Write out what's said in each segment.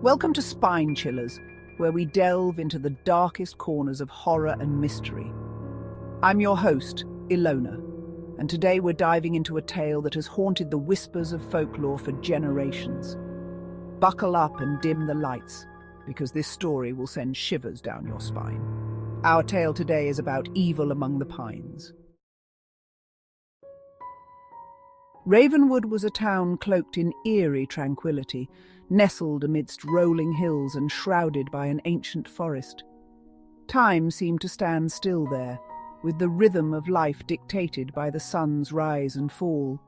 Welcome to Spine Chillers, where we delve into the darkest corners of horror and mystery. I'm your host, Ilona, and today we're diving into a tale that has haunted the whispers of folklore for generations. Buckle up and dim the lights, because this story will send shivers down your spine. Our tale today is about evil among the pines. Ravenwood was a town cloaked in eerie tranquility, nestled amidst rolling hills and shrouded by an ancient forest. Time seemed to stand still there, with the rhythm of life dictated by the sun's rise and fall.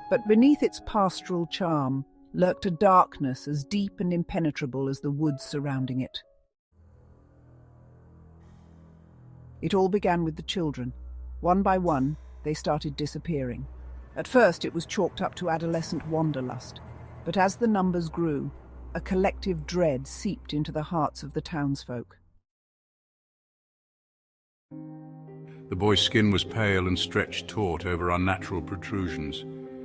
But beneath its pastoral charm lurked a darkness as deep and impenetrable as the woods surrounding it. It all began with the children. One by one, they started disappearing. At first, it was chalked up to adolescent wanderlust, but as the numbers grew, a collective dread seeped into the hearts of the townsfolk. The boy's skin was pale and stretched taut over unnatural protrusions.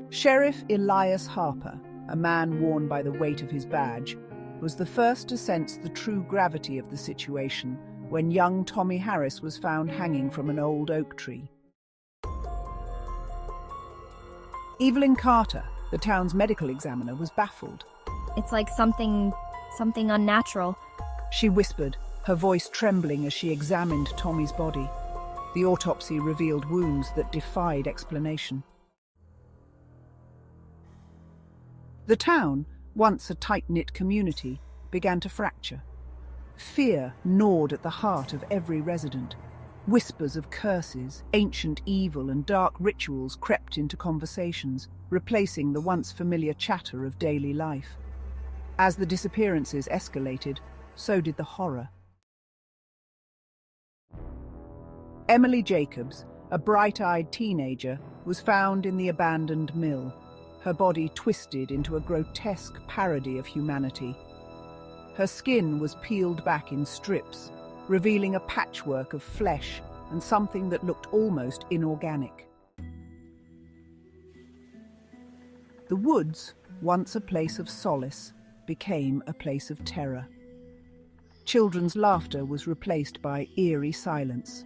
Sheriff Elias Harper, a man worn by the weight of his badge, was the first to sense the true gravity of the situation when young Tommy Harris was found hanging from an old oak tree. Evelyn Carter, the town's medical examiner, was baffled. It's like something unnatural. She whispered, her voice trembling as she examined Tommy's body. The autopsy revealed wounds that defied explanation. The town, once a tight-knit community, began to fracture. Fear gnawed at the heart of every resident. Whispers of curses, ancient evil, and dark rituals crept into conversations, replacing the once familiar chatter of daily life. As the disappearances escalated, so did the horror. Emily Jacobs, a bright-eyed teenager, was found in the abandoned mill, her body twisted into a grotesque parody of humanity. Her skin was peeled back in strips, revealing a patchwork of flesh and something that looked almost inorganic. The woods, once a place of solace, became a place of terror. Children's laughter was replaced by eerie silence.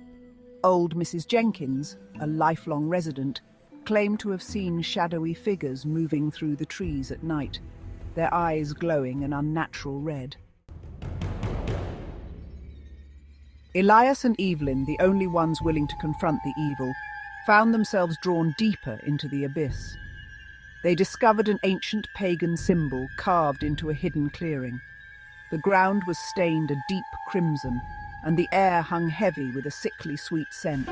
Old Mrs. Jenkins, a lifelong resident, claimed to have seen shadowy figures moving through the trees at night, their eyes glowing an unnatural red. Elias and Evelyn, the only ones willing to confront the evil, found themselves drawn deeper into the abyss. They discovered an ancient pagan symbol carved into a hidden clearing. The ground was stained a deep crimson, and the air hung heavy with a sickly sweet scent.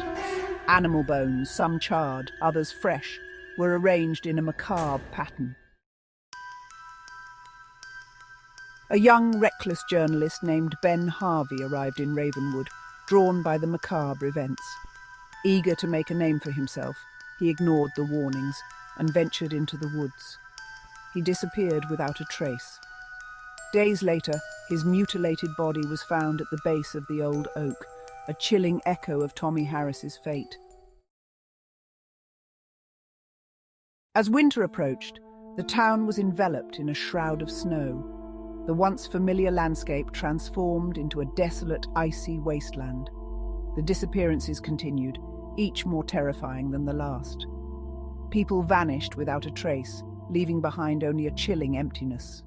Animal bones, some charred, others fresh, were arranged in a macabre pattern. A young, reckless journalist named Ben Harvey arrived in Ravenwood, drawn by the macabre events. Eager to make a name for himself, he ignored the warnings and ventured into the woods. He disappeared without a trace. Days later, his mutilated body was found at the base of the old oak, a chilling echo of Tommy Harris's fate. As winter approached, the town was enveloped in a shroud of snow. The once familiar landscape transformed into a desolate, icy wasteland. The disappearances continued, each more terrifying than the last. People vanished without a trace, leaving behind only a chilling emptiness.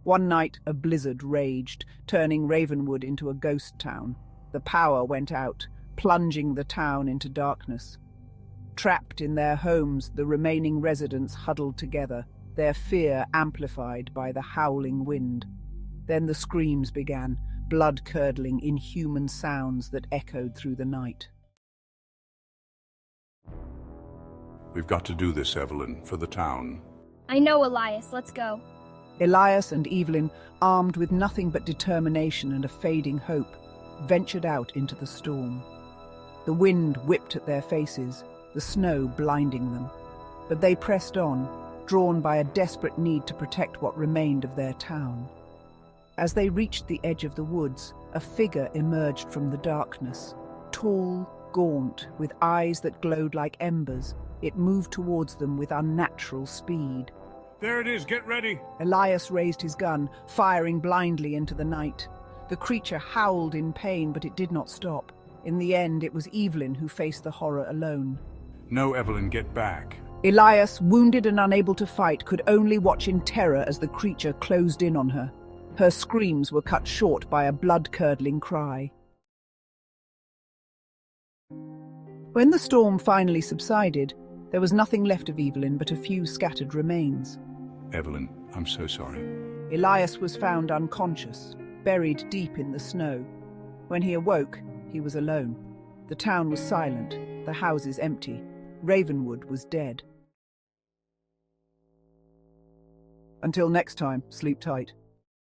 One night, a blizzard raged, turning Ravenwood into a ghost town. The power went out, plunging the town into darkness. Trapped in their homes, the remaining residents huddled together, their fear amplified by the howling wind. Then the screams began, blood-curdling, inhuman sounds that echoed through the night. We've got to do this, Evelyn, for the town. I know, Elias, let's go. Elias and Evelyn, armed with nothing but determination and a fading hope, ventured out into the storm. The wind whipped at their faces, the snow blinding them. But they pressed on, drawn by a desperate need to protect what remained of their town. As they reached the edge of the woods, a figure emerged from the darkness. Tall, gaunt, with eyes that glowed like embers, it moved towards them with unnatural speed. There it is, get ready! Elias raised his gun, firing blindly into the night. The creature howled in pain, but it did not stop. In the end, it was Evelyn who faced the horror alone. No, Evelyn, get back. Elias, wounded and unable to fight, could only watch in terror as the creature closed in on her. Her screams were cut short by a blood-curdling cry. When the storm finally subsided, there was nothing left of Evelyn but a few scattered remains. Evelyn, I'm so sorry. Elias was found unconscious, buried deep in the snow. When he awoke, he was alone. The town was silent, the houses empty. Ravenwood was dead. Until next time, sleep tight.